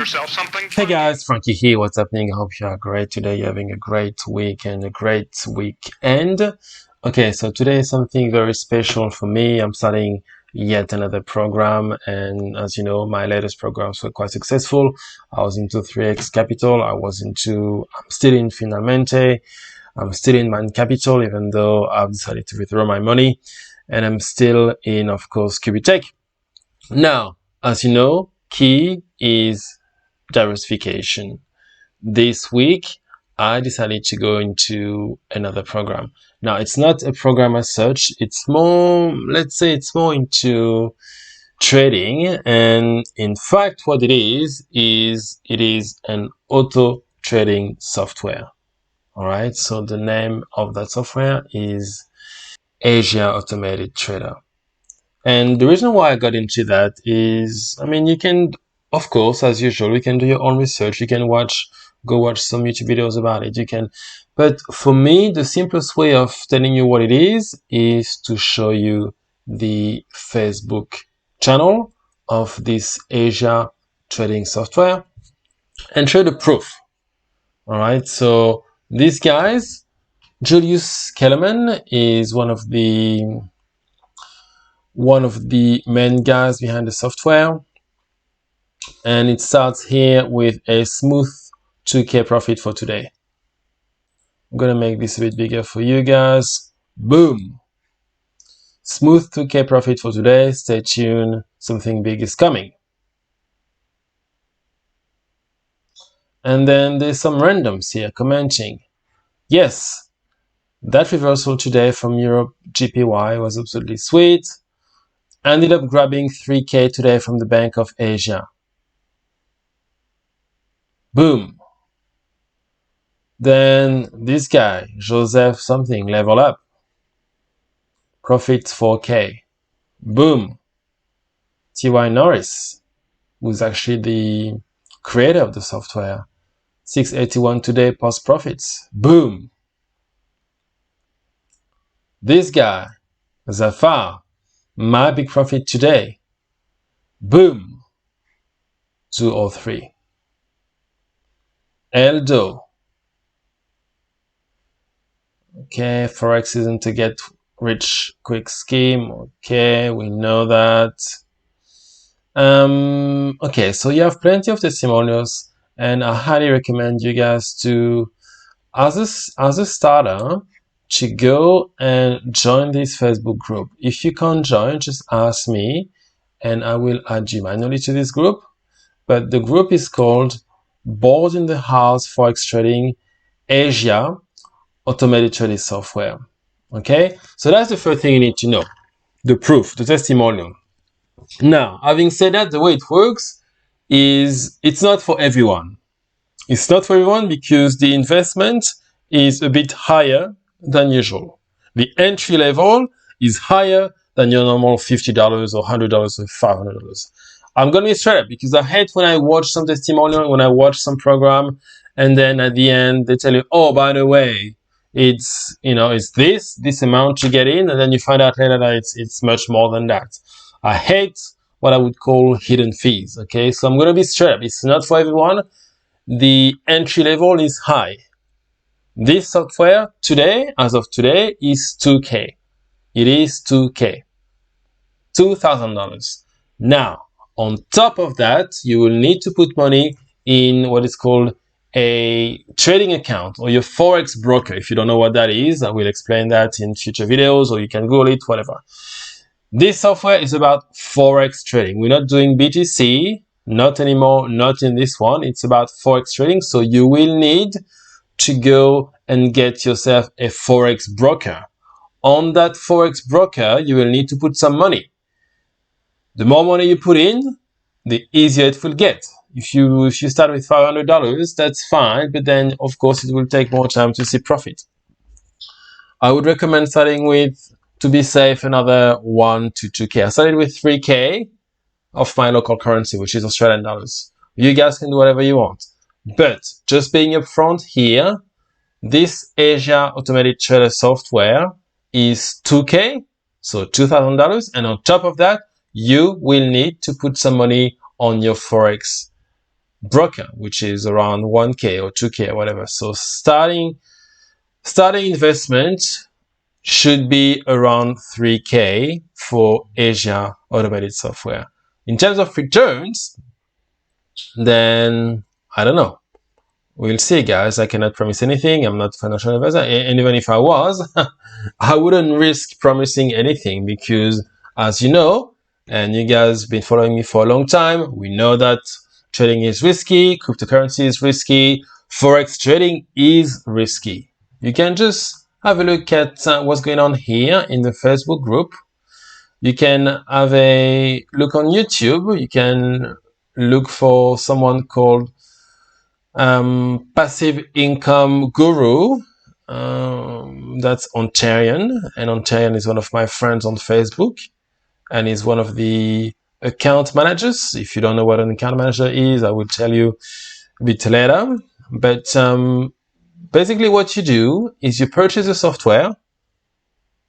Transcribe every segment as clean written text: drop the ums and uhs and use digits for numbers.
yourself something? Hey guys, Frankie here. What's happening? I hope you are great today. You're having a great week and a great weekend. Okay, so today is something very special for me. I'm starting yet another program, and as you know, my latest programs were quite successful. I was into 3x Capital. I'm still in Finalmente. I'm still in Man Capital, even though I've decided to withdraw my money. And I'm still in, of course, Qubittech. Now, as you know, key is diversification. This week, I decided to go into another program. Now, it's not a program as such. It's more, let's say it's more into trading. And in fact, what it is it is an auto trading software. All right. So the name of that software is Azha Automated Trader. And the reason why I got into that is, I mean, you can, of course, as usual, you can do your own research. You can go watch some YouTube videos about it. But for me, the simplest way of telling you what it is to show you the Facebook channel of this Azha trading software and show the proof. All right. So these guys, Julius Kellerman is one of the main guys behind the software, and it starts here with a smooth 2K profit for today. I'm gonna make this a bit bigger for you guys. Boom! Smooth 2K profit for today. Stay tuned, something big is coming. And then there's some randoms here commenting. Yes, that reversal today from Europe GPY was absolutely sweet. Ended up grabbing 3K today from the Bank of Asia. Boom. Then this guy, Joseph something, level up. Profits 4K. Boom. T.Y. Norris, who's actually the creator of the software. 681 today post profits. Boom. This guy, Zafar, my big profit today. Boom. 203. Eldo. Okay, Forex isn't a get rich quick scheme. Okay, we know that. Okay, so you have plenty of testimonials, and I highly recommend you guys to, as a starter, to go and join this Facebook group. If you can't join, just ask me, and I will add you manually to this group. But the group is called Board in the House Forex Trading Azha Automated Trading Software. Okay, so that's the first thing you need to know, the proof, the testimonial. Now, having said that, the way it works is it's not for everyone. It's not for everyone because the investment is a bit higher than usual. The entry level is higher than your normal $50 or $100 or $500. I'm going to be straight up because I hate when I watch some testimonial, when I watch some program, and then at the end they tell you, oh, by the way, it's this amount to get in, and then you find out later that it's much more than that. I hate what I would call hidden fees. Okay, so I'm going to be straight up. It's not for everyone. The entry level is high. This software today, as of today, is 2K. It is 2K. $2,000. Now, on top of that, you will need to put money in what is called a trading account or your Forex broker. If you don't know what that is, I will explain that in future videos, or you can Google it, whatever. This software is about Forex trading. We're not doing BTC, not anymore, not in this one. It's about Forex trading. So you will need to go and get yourself a Forex broker. On that Forex broker, you will need to put some money. The more money you put in, the easier it will get. If you start with $500, that's fine, but then of course it will take more time to see profit. I would recommend starting with, to be safe, another 1 to 2K. I started with 3K of my local currency, which is Australian dollars. You guys can do whatever you want. But just being upfront here, this Azha Automated Trader software is 2K, so $2,000. And on top of that, you will need to put some money on your Forex broker, which is around 1K or 2K or whatever. So starting investment should be around 3K for Azha automated software. In terms of returns, then I don't know. We'll see, guys. I cannot promise anything. I'm not a financial advisor. And even if I was, I wouldn't risk promising anything because, as you know, and you guys been following me for a long time, we know that trading is risky, cryptocurrency is risky, forex trading is risky. You can just have a look at what's going on here in the Facebook group. You can have a look on YouTube. You can look for someone called Passive Income Guru. That's Ontarian, and Ontarian is one of my friends on Facebook, and is one of the account managers. If you don't know what an account manager is, I will tell you a bit later. But basically what you do is you purchase the software,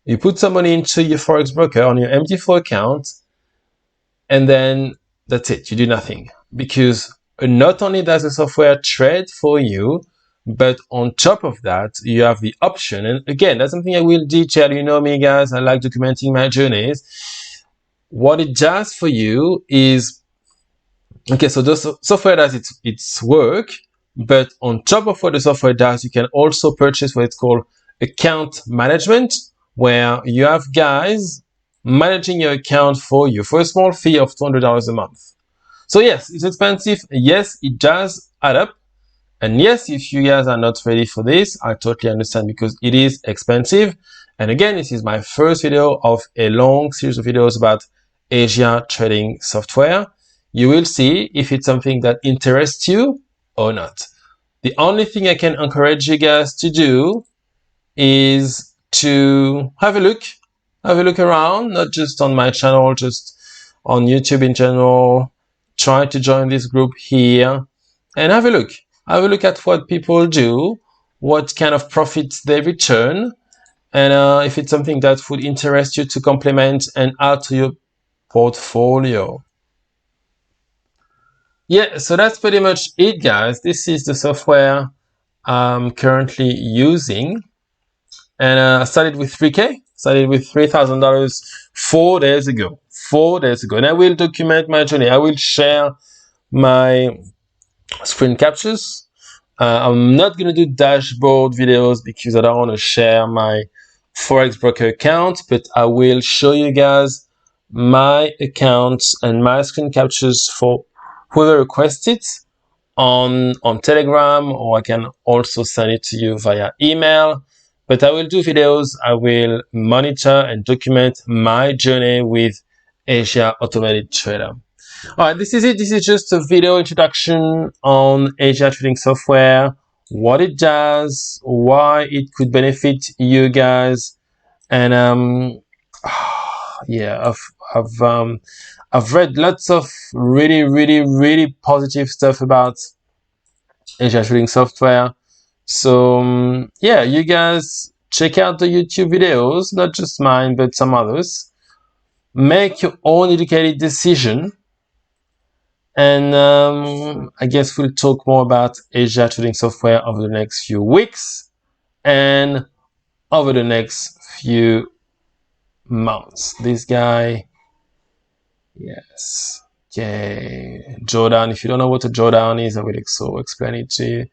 you put some money into your forex broker on your MT4 account, and then that's it. You do nothing, because not only does the software trade for you, but on top of that, you have the option. And again, that's something I will detail. You know me, guys. I like documenting my journeys. What it does for you is, okay, so the software does its work, but on top of what the software does, you can also purchase what it's called account management, where you have guys managing your account for you for a small fee of $200 a month. So yes, it's expensive. Yes, it does add up. And yes, if you guys are not ready for this, I totally understand, because it is expensive. And again, this is my first video of a long series of videos about Azha trading software. You will see if it's something that interests you or not. The only thing I can encourage you guys to do is to have a look around, not just on my channel, just on YouTube in general. Try to join this group here and have a look at what people do, what kind of profits they return, and if it's something that would interest you to complement and add to your portfolio. Yeah, so that's pretty much it, guys. This is the software I'm currently using. And I started with 3K, started with $3,000 4 days ago. 4 days ago. And I will document my journey. I will share my screen captures. I'm not going to do dashboard videos because I don't want to share my Forex broker account, but I will show you guys my accounts and my screen captures for whoever requests it on Telegram, or I can also send it to you via email. But I will do videos. I will monitor and document my journey with Azha Automated Trader. All right, this is it. This is just a video introduction on Azha trading software, what it does, why it could benefit you guys, and yeah, I've read lots of really positive stuff about Azha trading software. So yeah, you guys check out the YouTube videos, not just mine, but some others. Make your own educated decision. And I guess we'll talk more about Azha trading software over the next few weeks and over the next few months. This guy, yes. Okay, drawdown. If you don't know what a drawdown is, I will so explain it to you.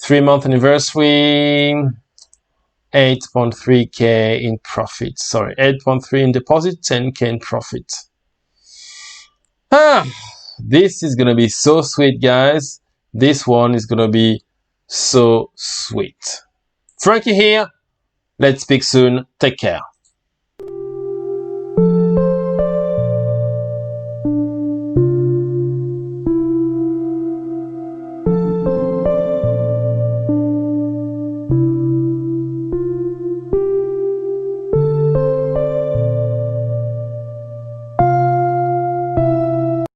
3-month anniversary, 8.3K in profit. Sorry, 8.3 in deposit, 10K in profit. This is gonna be so sweet, guys. This one is gonna be so sweet. Frankie here. Let's speak soon. Take care.